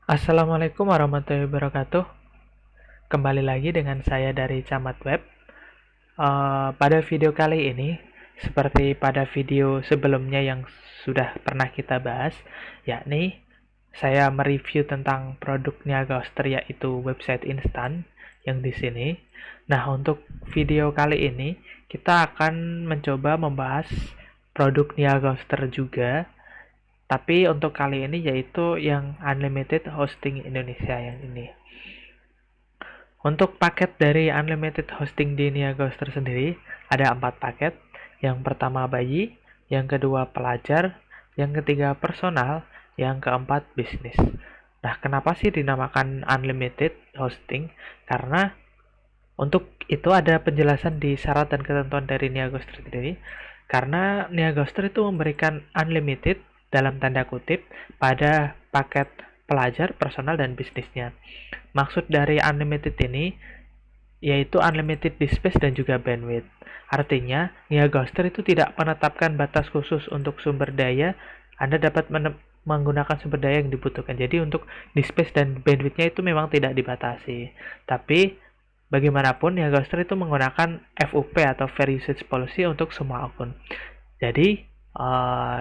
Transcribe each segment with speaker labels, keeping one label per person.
Speaker 1: Assalamualaikum warahmatullahi wabarakatuh. Kembali lagi dengan saya dari Camat Web. Pada video kali ini, seperti pada video sebelumnya yang sudah pernah kita bahas, yakni saya mereview tentang produknya Ghoster, yaitu website instan yang di sini. Nah, untuk video kali ini kita akan mencoba membahas produknya Ghoster juga, tapi untuk kali ini yaitu yang Unlimited Hosting Indonesia yang ini. Untuk paket dari Unlimited Hosting di Niagostar sendiri, ada 4 paket. Yang pertama bayi, yang kedua pelajar, yang ketiga personal, yang keempat bisnis. Nah, kenapa sih dinamakan Unlimited Hosting? Karena untuk itu ada penjelasan di syarat dan ketentuan dari Niagostar sendiri. Karena Niagostar itu memberikan unlimited dalam tanda kutip pada paket pelajar, personal, dan bisnisnya. Maksud dari unlimited ini yaitu unlimited disk space dan juga bandwidth. Artinya, Niagostar itu tidak menetapkan batas khusus untuk sumber daya. Anda dapat menggunakan sumber daya yang dibutuhkan. Jadi untuk disk space dan bandwidth-nya itu memang tidak dibatasi. Tapi bagaimanapun Niagostar itu menggunakan FUP atau Fair Usage Policy untuk semua akun. Jadi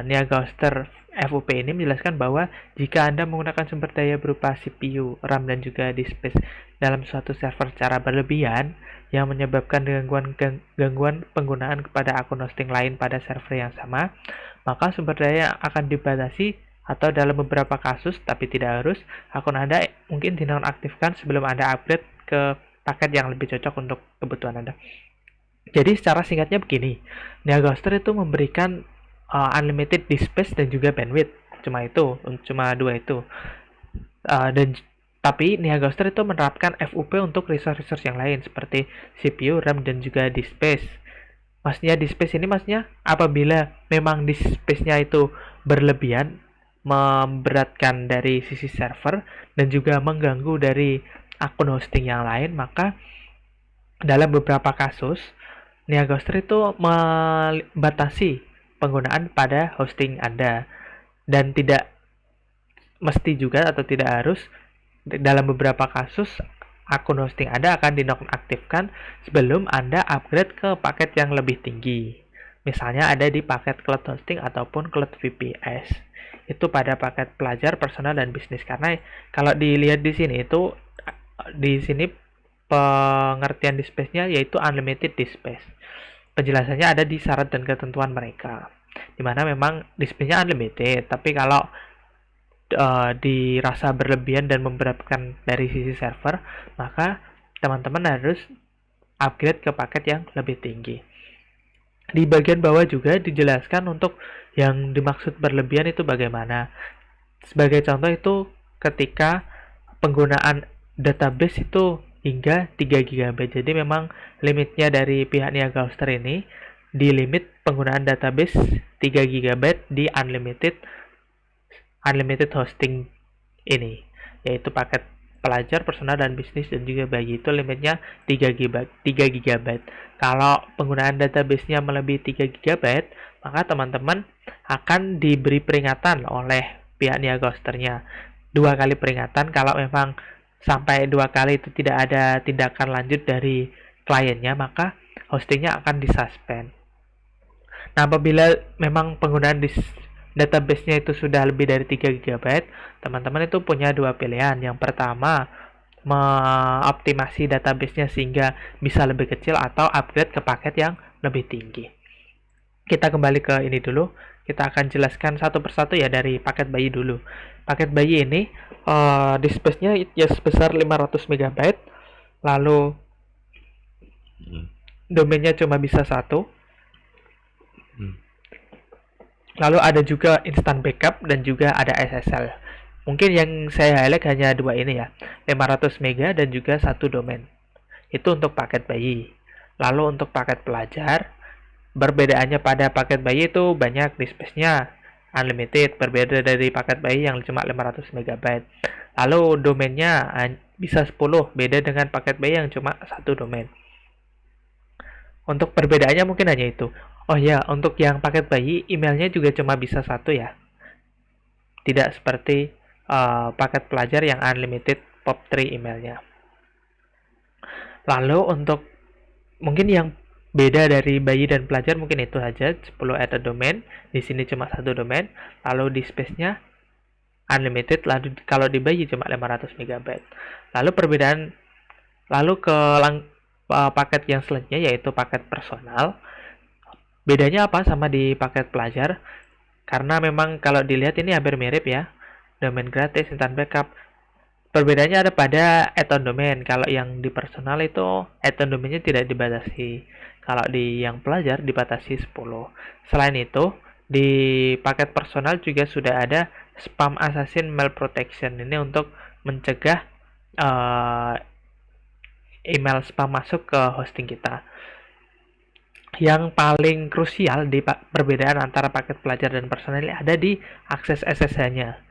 Speaker 1: Niagostar FUP ini menjelaskan bahwa jika Anda menggunakan sumber daya berupa CPU, RAM, dan juga disk space dalam suatu server secara berlebihan yang menyebabkan gangguan penggunaan kepada akun hosting lain pada server yang sama, maka sumber daya akan dibatasi atau dalam beberapa kasus, tapi tidak harus, akun Anda mungkin dinonaktifkan sebelum Anda upgrade ke paket yang lebih cocok untuk kebutuhan Anda. Jadi secara singkatnya begini, Niagostar itu memberikan unlimited disk space dan juga bandwidth. Cuma dua itu. Dan tapi Niagostar itu menerapkan FUP untuk resource-resource yang lain seperti CPU, RAM, dan juga disk space. Maksudnya disk space ini maksudnya apabila memang disk space-nya itu berlebihan, memberatkan dari sisi server dan juga mengganggu dari akun hosting yang lain, maka dalam beberapa kasus Niagostar itu membatasi penggunaan pada hosting Anda dan tidak mesti juga atau tidak harus. Dalam beberapa kasus akun hosting Anda akan dinonaktifkan sebelum Anda upgrade ke paket yang lebih tinggi. Misalnya ada di paket cloud hosting ataupun cloud VPS. Itu pada paket pelajar, personal, dan bisnis. Karena kalau dilihat di sini itu di sini pengertian disk space-nya yaitu unlimited disk space. Penjelasannya ada di syarat dan ketentuan mereka, dimana memang disk space-nya unlimited, tapi kalau dirasa berlebihan dan memberatkan dari sisi server, maka teman-teman harus upgrade ke paket yang lebih tinggi. Di bagian bawah juga dijelaskan untuk yang dimaksud berlebihan itu bagaimana. Sebagai contoh itu ketika penggunaan database itu hingga 3 GB. Jadi memang limitnya dari pihak Niagostar ini di limit penggunaan database 3 GB di unlimited hosting ini, yaitu paket pelajar, personal, dan bisnis, dan juga bayi. Itu limitnya 3 GB. Kalau penggunaan database-nya melebihi 3 GB, maka teman-teman akan diberi peringatan oleh pihak Niagostar-nya. 2 kali peringatan. Kalau memang sampai 2 kali itu tidak ada tindakan lanjut dari kliennya, maka hostingnya akan disuspend. Nah, apabila memang penggunaan database-nya itu sudah lebih dari 3 GB, teman-teman itu punya dua pilihan. Yang pertama, mengoptimasi database-nya sehingga bisa lebih kecil atau upgrade ke paket yang lebih tinggi. Kita kembali ke ini dulu. Kita akan jelaskan satu persatu ya dari paket bayi dulu. Paket bayi ini disk space-nya ya sebesar 500 MB, lalu domainnya cuma bisa satu, lalu ada juga instant backup dan juga ada SSL. Mungkin yang saya highlight hanya dua ini ya, 500 MB dan juga satu domain. Itu untuk paket bayi. Lalu untuk paket pelajar, perbedaannya pada paket bayi itu banyak, disk space-nya unlimited, berbeda dari paket bayi yang cuma 500 MB. Lalu domainnya bisa 10, beda dengan paket bayi yang cuma satu domain. Untuk perbedaannya mungkin hanya itu. Oh ya, untuk yang paket bayi, emailnya juga cuma bisa satu ya. Tidak seperti paket pelajar yang unlimited POP3 emailnya. Lalu untuk mungkin yang beda dari bayi dan pelajar mungkin itu saja, 10 add a domain, di sini cuma satu domain, lalu di space-nya unlimited, lalu kalau di bayi cuma 500 MB. Lalu ke paket yang selanjutnya yaitu paket personal. Bedanya apa sama di paket pelajar? Karena memang kalau dilihat ini hampir mirip ya, domain gratis, instant backup. Perbedaannya ada pada add-on domain. Kalau yang di personal itu add-on domainnya tidak dibatasi. Kalau di yang pelajar dibatasi 10. Selain itu, di paket personal juga sudah ada spam assassin mail protection. Ini untuk mencegah email spam masuk ke hosting kita. Yang paling krusial di perbedaan antara paket pelajar dan personal ini ada di akses SSH-nya.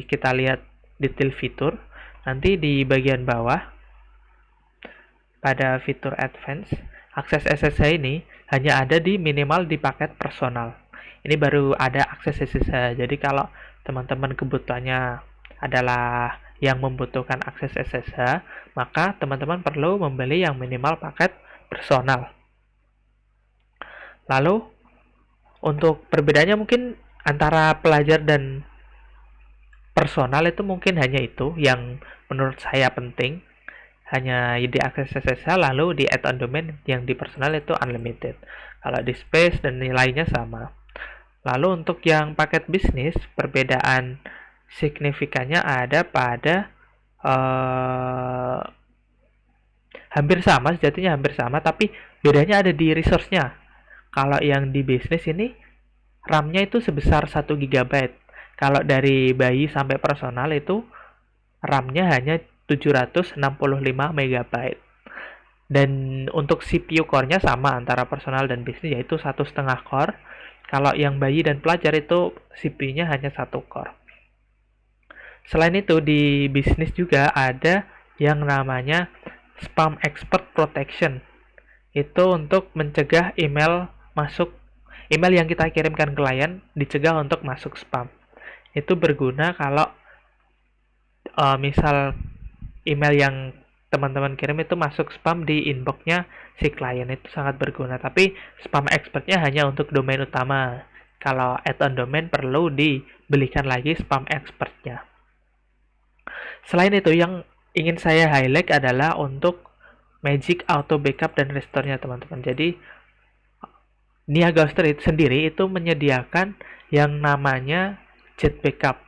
Speaker 1: Kita lihat detail fitur. Nanti di bagian bawah pada fitur advance, akses SSH ini hanya ada di minimal di paket personal. Ini baru ada akses SSH. Jadi kalau teman-teman kebutuhannya adalah yang membutuhkan akses SSH, maka teman-teman perlu membeli yang minimal paket personal. Lalu untuk perbedaannya mungkin antara pelajar dan personal itu mungkin hanya itu yang menurut saya penting, hanya di akses SSH, lalu di add-on domain yang di personal itu unlimited. Kalau di space dan nilainya sama. Lalu untuk yang paket bisnis, perbedaan signifikannya ada pada hampir sama, sejatinya hampir sama, tapi bedanya ada di resource-nya. Kalau yang di bisnis ini RAM-nya itu sebesar 1 GB. Kalau dari bayi sampai personal itu RAM-nya hanya 765 MB. Dan untuk CPU core-nya sama antara personal dan bisnis, yaitu 1,5 core. Kalau yang bayi dan pelajar itu CPU-nya hanya 1 core. Selain itu di bisnis juga ada yang namanya Spam Expert Protection. Itu untuk mencegah email yang kita kirimkan ke klien dicegah untuk masuk spam. Itu berguna kalau misal email yang teman-teman kirim itu masuk spam di inbox-nya si klien, itu sangat berguna. Tapi spam expertnya hanya untuk domain utama. Kalau add-on domain perlu dibelikan lagi spam expertnya. Selain itu, yang ingin saya highlight adalah untuk Magic Auto Backup dan Restore-nya teman-teman. Jadi Niagaster sendiri itu menyediakan yang namanya Jet Backup.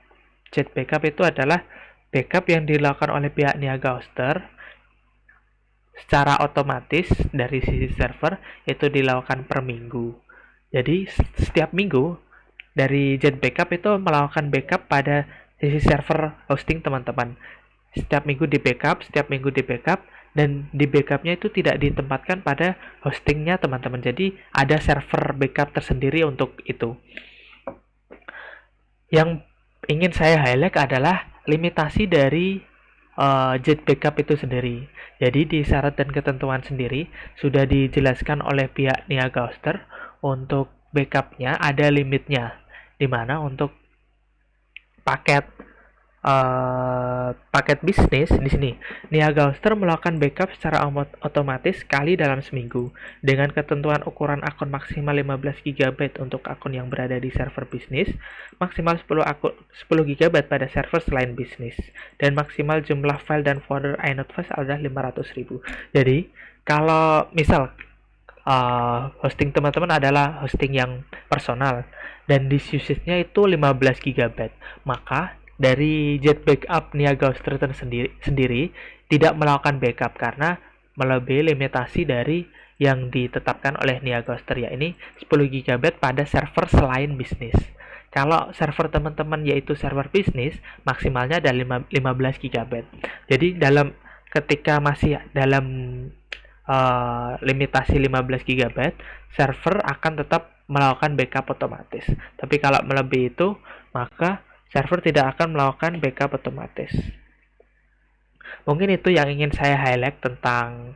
Speaker 1: Jet Backup itu adalah backup yang dilakukan oleh pihak Niagaster secara otomatis dari sisi server, itu dilakukan per minggu. Jadi setiap minggu dari Jet Backup itu melakukan backup pada sisi server hosting teman-teman. Setiap minggu di backup, dan di backupnya itu tidak ditempatkan pada hostingnya teman-teman. Jadi ada server backup tersendiri untuk itu. Yang ingin saya highlight adalah limitasi dari Jet Backup itu sendiri. Jadi di syarat dan ketentuan sendiri sudah dijelaskan oleh pihak Niagaster untuk backupnya ada limitnya, dimana untuk paket bisnis di sini Niagaster melakukan backup secara otomatis sekali dalam seminggu dengan ketentuan ukuran akun maksimal 15 GB untuk akun yang berada di server bisnis, maksimal 10 GB pada server selain bisnis, dan maksimal jumlah file dan folder inode files adalah 500.000. Jadi kalau misal hosting teman-teman adalah hosting yang personal dan disk usage-nya itu 15 GB, maka dari Jet Backup Niagaster sendiri tidak melakukan backup karena melebihi limitasi dari yang ditetapkan oleh Niagaster, yakni 10 GB pada server selain bisnis. Kalau server teman-teman yaitu server bisnis, maksimalnya ada 15 GB. Jadi ketika masih dalam limitasi 15 GB, server akan tetap melakukan backup otomatis. Tapi kalau melebihi itu, maka server tidak akan melakukan backup otomatis. Mungkin itu yang ingin saya highlight tentang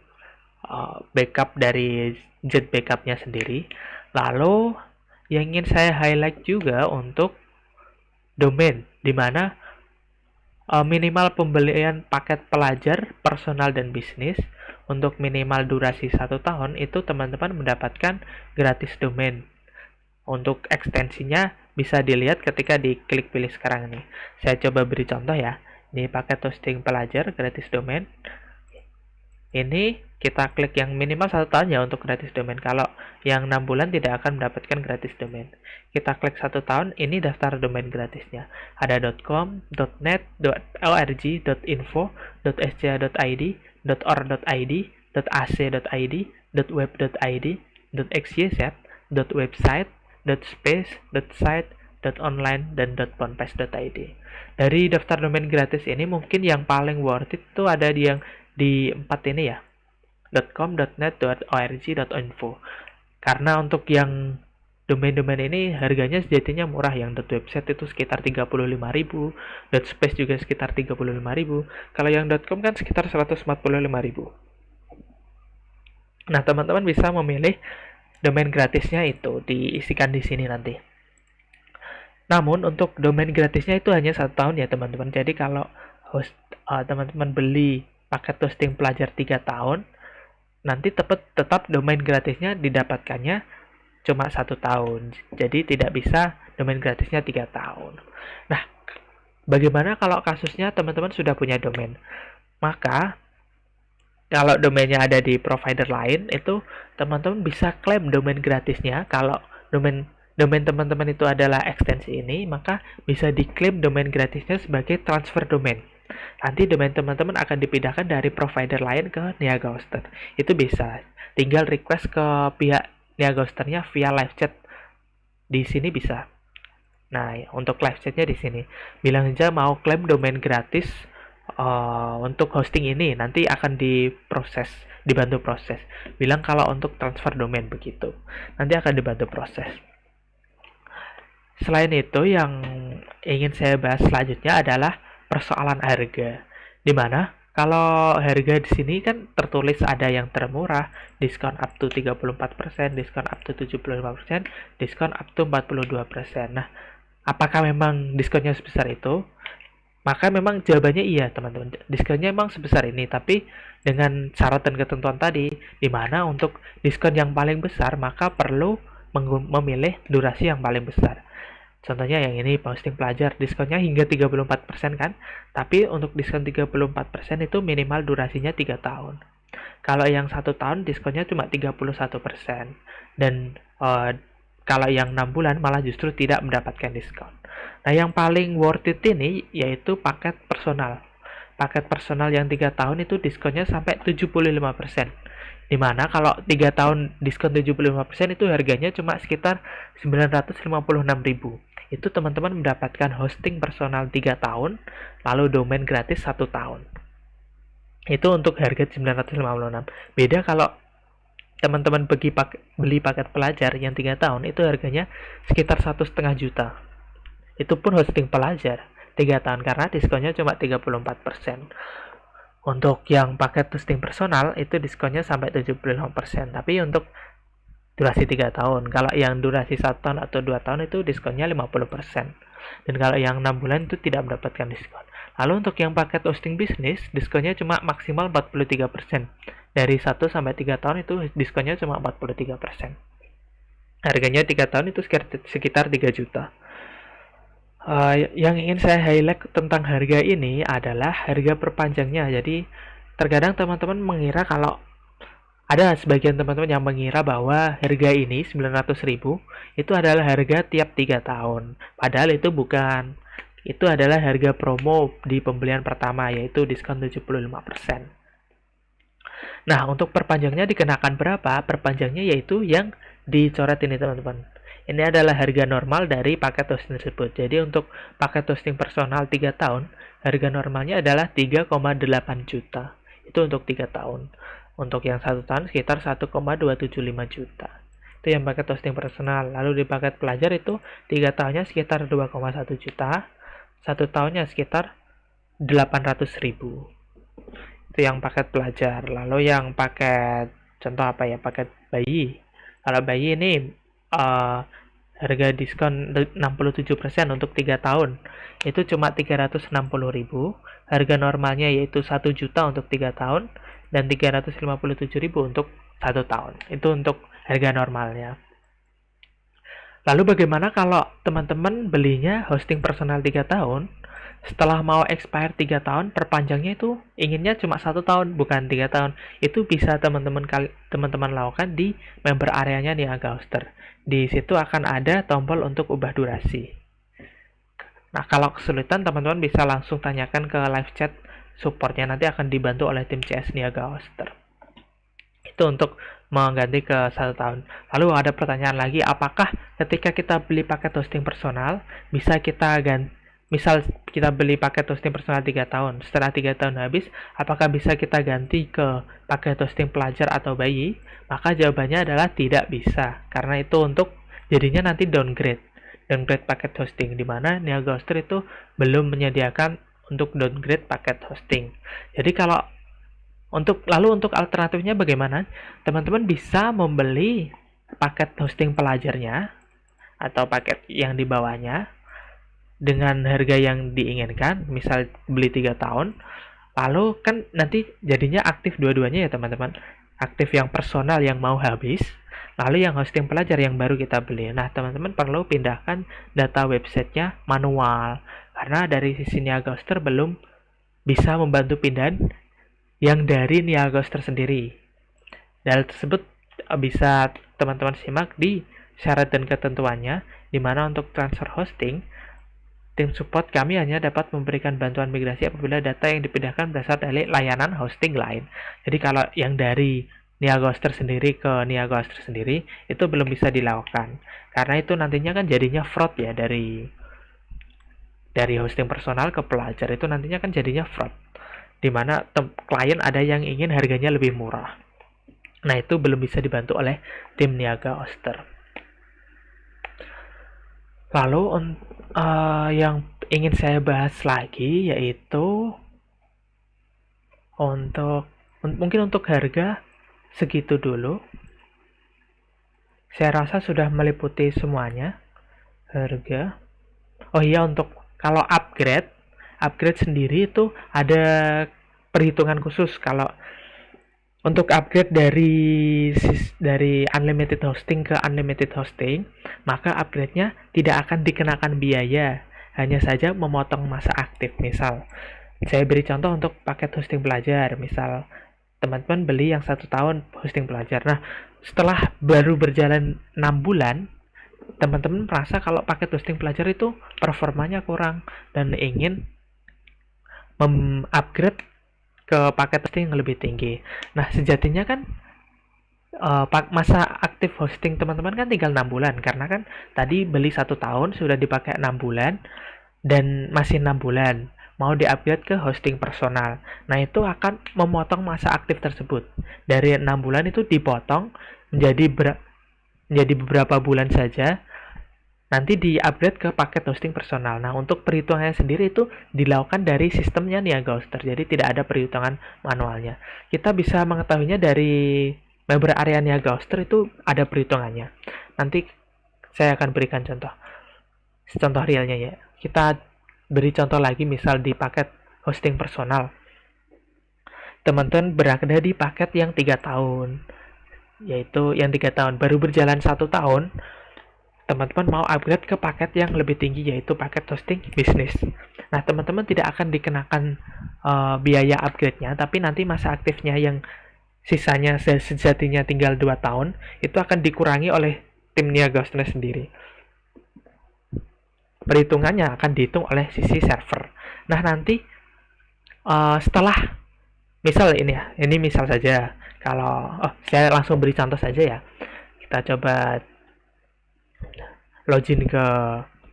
Speaker 1: backup dari Jet Backup-nya sendiri. Lalu yang ingin saya highlight juga untuk domain, di mana Minimal pembelian paket pelajar, personal, dan bisnis untuk minimal durasi 1 tahun itu teman-teman mendapatkan gratis domain. Untuk ekstensinya bisa dilihat ketika diklik pilih sekarang ini. Saya coba beri contoh ya. Ini paket hosting pelajar gratis domain. Ini kita klik yang minimal 1 tahun ya untuk gratis domain. Kalau yang 6 bulan tidak akan mendapatkan gratis domain. Kita klik 1 tahun, ini daftar domain gratisnya. Ada .com, .net, .org, .info, .sca.id, .or.id, .ac.id, .web.id, .xyz, .website, .space, .site, .online, dan .ponpes.id. Dari daftar domain gratis ini mungkin yang paling worth it itu ada di 4 ini ya, .com, .net, .org, .info. Karena untuk yang domain-domain ini harganya sejatinya murah. Yang .website itu sekitar 35.000, .space juga sekitar 35.000. Kalau yang .com kan sekitar 145.000. Nah, teman-teman bisa memilih domain gratisnya itu diisikan di sini nanti. Namun untuk domain gratisnya itu hanya 1 tahun ya teman-teman. Jadi kalau teman-teman beli paket hosting pelajar 3 tahun, nanti tetap domain gratisnya didapatkannya cuma 1 tahun. Jadi tidak bisa domain gratisnya 3 tahun. Nah, bagaimana kalau kasusnya teman-teman sudah punya domain? Maka kalau domainnya ada di provider lain, itu teman-teman bisa klaim domain gratisnya. Kalau domain teman-teman itu adalah ekstensi ini, maka bisa diklaim domain gratisnya sebagai transfer domain. Nanti domain teman-teman akan dipindahkan dari provider lain ke Niaga Hoster. Itu bisa. Tinggal request ke pihak Niaga Hosternya via live chat. Di sini bisa. Nah, untuk live chatnya di sini. Bilang aja mau klaim domain gratis untuk hosting ini. Nanti akan dibantu proses. Bilang kalau untuk transfer domain begitu. Nanti akan dibantu proses. Selain itu, yang ingin saya bahas selanjutnya adalah persoalan harga. Di mana kalau harga di sini kan tertulis ada yang termurah, diskon up to 34%, diskon up to 75%, diskon up to 42%. Nah, apakah memang diskonnya sebesar itu? Maka memang jawabannya iya, teman-teman. Diskonnya memang sebesar ini, tapi dengan syarat dan ketentuan tadi, di mana untuk diskon yang paling besar, maka perlu memilih durasi yang paling besar. Contohnya yang ini posting pelajar, diskonnya hingga 34% kan, tapi untuk diskon 34% itu minimal durasinya 3 tahun. Kalau yang 1 tahun diskonnya cuma 31%, dan kalau yang 6 bulan malah justru tidak mendapatkan diskon. Nah, yang paling worth it ini yaitu paket personal. Paket personal yang 3 tahun itu diskonnya sampai 75%. Dimana kalau 3 tahun diskon 75% itu harganya cuma sekitar 956.000. Itu teman-teman mendapatkan hosting personal 3 tahun, lalu domain gratis 1 tahun. Itu untuk harga 956. Beda kalau teman-teman beli paket pelajar yang 3 tahun, itu harganya sekitar 1,5 juta. Itu pun hosting pelajar 3 tahun karena diskonnya cuma 34%. Untuk yang paket hosting personal itu diskonnya sampai 75%. Tapi untuk durasi 3 tahun. Kalau yang durasi 1 tahun atau 2 tahun itu diskonnya 50%. Dan kalau yang 6 bulan itu tidak mendapatkan diskon. Lalu untuk yang paket hosting bisnis, diskonnya cuma maksimal 43%. Dari 1 sampai 3 tahun itu diskonnya cuma 43%. Harganya 3 tahun itu sekitar 3 juta. Yang ingin saya highlight tentang harga ini adalah harga perpanjangnya. Jadi terkadang teman-teman mengira kalau ada sebagian teman-teman yang mengira bahwa harga ini 900.000 itu adalah harga tiap 3 tahun. Padahal itu bukan. Itu adalah harga promo di pembelian pertama, yaitu diskon 75%. Nah, untuk perpanjangnya dikenakan berapa? Perpanjangnya yaitu yang dicoret ini teman-teman. Ini adalah harga normal dari paket hosting tersebut. Jadi untuk paket hosting personal 3 tahun, harga normalnya adalah 3,8 juta. Itu untuk 3 tahun. Untuk yang 1 tahun sekitar 1,275 juta. Itu yang paket hosting personal. Lalu di paket pelajar itu 3 tahunnya sekitar 2,1 juta. 1 tahunnya sekitar 800.000. Itu yang paket pelajar. Lalu yang paket, contoh apa ya, paket bayi. Kalau bayi ini harga diskon 67% untuk 3 tahun itu cuma 360.000, harga normalnya yaitu 1 juta untuk 3 tahun dan 357.000 untuk 1 tahun. Itu untuk harga normalnya. Lalu bagaimana kalau teman-teman belinya hosting personal 3 tahun, setelah mau expire 3 tahun, perpanjangnya itu inginnya cuma 1 tahun, bukan 3 tahun. Itu bisa teman-teman lakukan di member areanya Niaga Hoster. Di situ akan ada tombol untuk ubah durasi. Nah, kalau kesulitan, teman-teman bisa langsung tanyakan ke live chat supportnya, nanti akan dibantu oleh tim CS Niaga Hoster. Itu untuk mengganti ke 1 tahun. Lalu ada pertanyaan lagi, apakah ketika kita beli paket hosting personal bisa kita ganti, misal kita beli paket hosting personal 3 tahun, setelah 3 tahun habis apakah bisa kita ganti ke paket hosting pelajar atau bayi? Maka jawabannya adalah tidak bisa, karena itu untuk jadinya nanti downgrade paket hosting, di mana Niaga Hoster itu belum menyediakan untuk downgrade paket hosting. Jadi kalau lalu untuk alternatifnya bagaimana? Teman-teman bisa membeli paket hosting pelajarnya atau paket yang di bawahnya dengan harga yang diinginkan, misal beli 3 tahun. Lalu kan nanti jadinya aktif dua-duanya ya teman-teman. Aktif yang personal yang mau habis, lalu yang hosting pelajar yang baru kita beli. Nah, teman-teman perlu pindahkan data websitenya manual, karena dari sisi Niaga Hoster belum bisa membantu pindahan yang dari Niaga Hoster sendiri. Hal tersebut bisa teman-teman simak di syarat dan ketentuannya, di mana untuk transfer hosting, tim support kami hanya dapat memberikan bantuan migrasi apabila data yang dipindahkan berasal dari layanan hosting lain. Jadi kalau yang dari Niaga Hoster sendiri ke Niaga Hoster sendiri, itu belum bisa dilakukan. Karena itu nantinya kan jadinya fraud ya, dari hosting personal ke pelajar, itu nantinya kan jadinya fraud, dimana klien ada yang ingin harganya lebih murah. Nah, itu belum bisa dibantu oleh tim Niaga Hoster. Lalu yang ingin saya bahas lagi yaitu mungkin untuk harga segitu dulu. Saya rasa sudah meliputi semuanya harga. Oh iya, untuk kalau upgrade sendiri itu ada perhitungan khusus. Kalau untuk upgrade dari unlimited hosting ke unlimited hosting, maka upgrade-nya tidak akan dikenakan biaya, hanya saja memotong masa aktif. Misal, saya beri contoh untuk paket hosting pelajar. Misal, teman-teman beli yang 1 tahun hosting pelajar. Nah, setelah baru berjalan 6 bulan, teman-teman merasa kalau paket hosting pelajar itu performanya kurang dan ingin upgrade ke paket hosting yang lebih tinggi. Nah, sejatinya kan masa aktif hosting teman-teman kan tinggal 6 bulan, karena kan tadi beli 1 tahun sudah dipakai 6 bulan dan masih 6 bulan mau di-upgrade ke hosting personal. Nah, itu akan memotong masa aktif tersebut. Dari 6 bulan itu dipotong menjadi beberapa bulan saja, nanti di-upgrade ke paket hosting personal. Nah, untuk perhitungannya sendiri itu dilakukan dari sistemnya Niaga Hoster, jadi tidak ada perhitungan manualnya. Kita bisa mengetahuinya dari member area Niaga Hoster, itu ada perhitungannya. Nanti saya akan berikan contoh realnya ya. Kita beri contoh lagi, misal di paket hosting personal. Teman-teman berada di paket yang 3 tahun, yaitu yang 3 tahun baru berjalan 1 tahun, teman-teman mau upgrade ke paket yang lebih tinggi, yaitu paket hosting bisnis. Nah, teman-teman tidak akan dikenakan biaya upgrade-nya, tapi nanti masa aktifnya yang sisanya sejatinya tinggal 2 tahun, itu akan dikurangi oleh tim Niaga Hoster sendiri. Perhitungannya akan dihitung oleh sisi server. Nah, nanti setelah misal ini misal saja, kalau saya langsung beri contoh saja ya. Kita coba login ke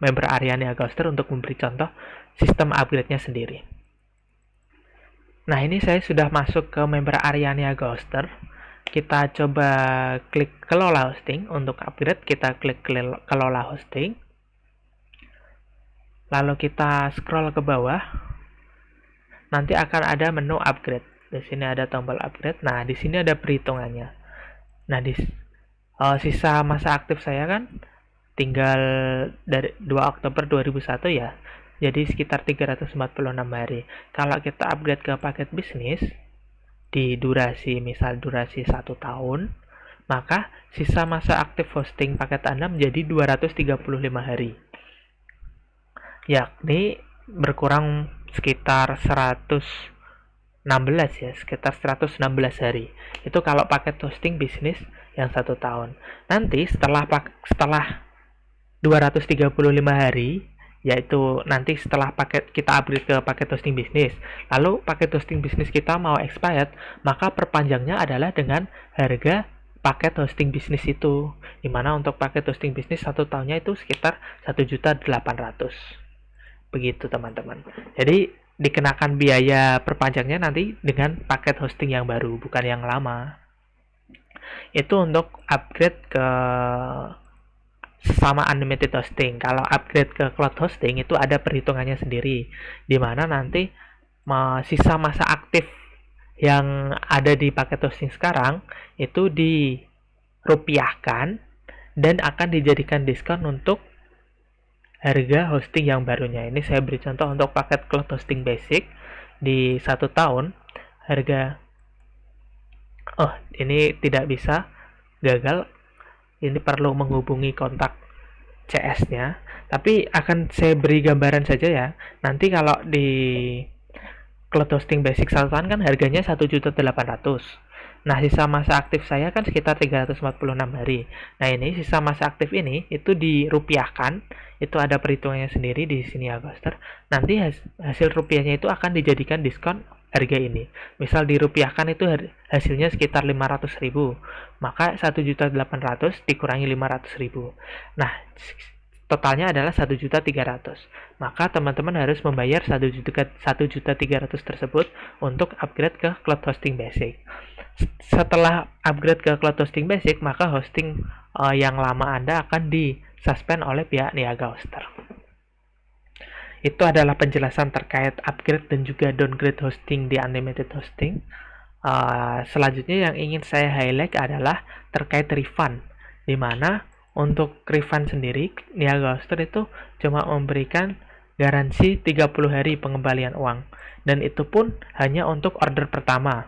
Speaker 1: member area Niaga Hoster untuk memberi contoh sistem upgrade-nya sendiri. Nah, ini saya sudah masuk ke member area Niaga Hoster. Kita coba klik kelola hosting. Untuk upgrade kita klik kelola hosting. Lalu kita scroll ke bawah. Nanti akan ada menu upgrade. Di sini ada tombol upgrade. Nah, di sini ada perhitungannya. Nah, sisa masa aktif saya kan tinggal dari 2 Oktober 2001 ya. Jadi sekitar 346 hari. Kalau kita upgrade ke paket bisnis di misal durasi 1 tahun, maka sisa masa aktif hosting paket Anda menjadi 235 hari. Yakni berkurang sekitar 116 hari. Itu kalau paket hosting bisnis yang 1 tahun. Nanti setelah 235 hari, yaitu nanti setelah kita upgrade ke paket hosting bisnis, lalu paket hosting bisnis kita mau expired, maka perpanjangnya adalah dengan harga paket hosting bisnis itu, dimana untuk paket hosting bisnis 1 tahunnya itu sekitar 1.800.000. Begitu teman-teman. Jadi dikenakan biaya perpanjangnya nanti dengan paket hosting yang baru, bukan yang lama. Itu untuk upgrade ke sama unlimited hosting. Kalau upgrade ke cloud hosting itu ada perhitungannya sendiri, di mana nanti sisa masa aktif yang ada di paket hosting sekarang itu dirupiahkan dan akan dijadikan diskon untuk harga hosting yang barunya. Ini saya beri contoh untuk paket cloud hosting basic di 1 tahun harga ini tidak bisa, gagal. Ini perlu menghubungi kontak CS-nya, tapi akan saya beri gambaran saja ya. Nanti kalau di cloud hosting basic 1 tahun kan harganya 1.800.000. Nah, sisa masa aktif saya kan sekitar 346 hari. Nah, ini sisa masa aktif ini itu dirupiahkan, itu ada perhitungannya sendiri di sini ya, Ghoster. Nanti hasil rupiahnya itu akan dijadikan diskon harga ini. Misal dirupiahkan itu hasilnya sekitar 500.000, maka 1.800.000 dikurangi 500.000. Nah, totalnya adalah 1.300.000. Maka teman-teman harus membayar 1.300.000 tersebut untuk upgrade ke cloud hosting basic. Setelah upgrade ke cloud hosting basic, maka hosting yang lama Anda akan disuspend oleh pihak Niaga Hoster. Itu adalah penjelasan terkait upgrade dan juga downgrade hosting di unlimited hosting. Selanjutnya yang ingin saya highlight adalah terkait refund, di mana untuk refund sendiri Niaga Hoster itu cuma memberikan garansi 30 hari pengembalian uang, dan itu pun hanya untuk order pertama.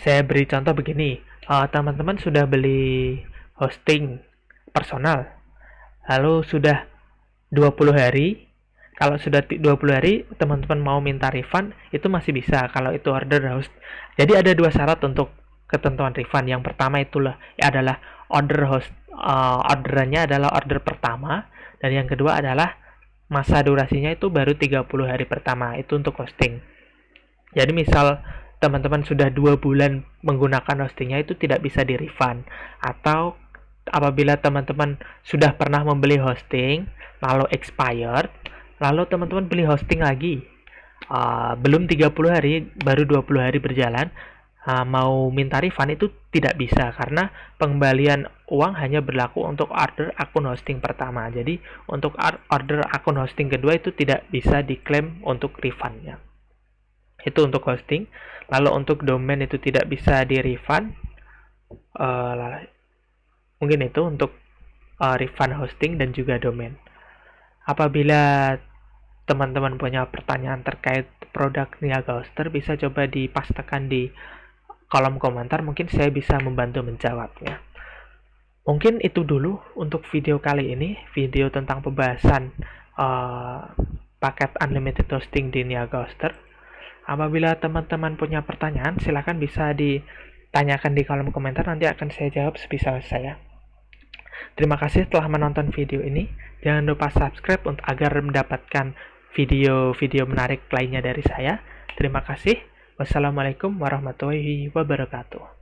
Speaker 1: Saya beri contoh begini, teman-teman sudah beli hosting personal, lalu sudah 20 hari. Kalau sudah 20 hari teman-teman mau minta refund, itu masih bisa kalau itu order host. Jadi ada 2 syarat untuk ketentuan refund. Yang pertama adalah orderannya adalah order pertama, dan yang kedua adalah masa durasinya itu baru 30 hari pertama, itu untuk hosting. Jadi misal teman-teman sudah 2 bulan menggunakan hostingnya, itu tidak bisa di refund. Atau apabila teman-teman sudah pernah membeli hosting lalu expired, lalu teman-teman beli hosting lagi, belum 30 hari, baru 20 hari berjalan, mau minta refund itu tidak bisa, karena pengembalian uang hanya berlaku untuk order akun hosting pertama. Jadi untuk order akun hosting kedua itu tidak bisa diklaim untuk refundnya. Itu untuk hosting. Lalu untuk domain itu tidak bisa di refund. Mungkin itu untuk refund hosting dan juga domain. Apabila teman-teman punya pertanyaan terkait produk Niaga Hoster, bisa coba dipastekan di kolom komentar, mungkin saya bisa membantu menjawabnya. Mungkin itu dulu untuk video kali ini, video tentang pembahasan paket unlimited hosting di Niaga Hoster. Apabila teman-teman punya pertanyaan, silakan bisa ditanyakan di kolom komentar, nanti akan saya jawab sebisa saya. Terima kasih telah menonton video ini. Jangan lupa subscribe agar mendapatkan video-video menarik lainnya dari saya. Terima kasih. Wassalamualaikum warahmatullahi wabarakatuh.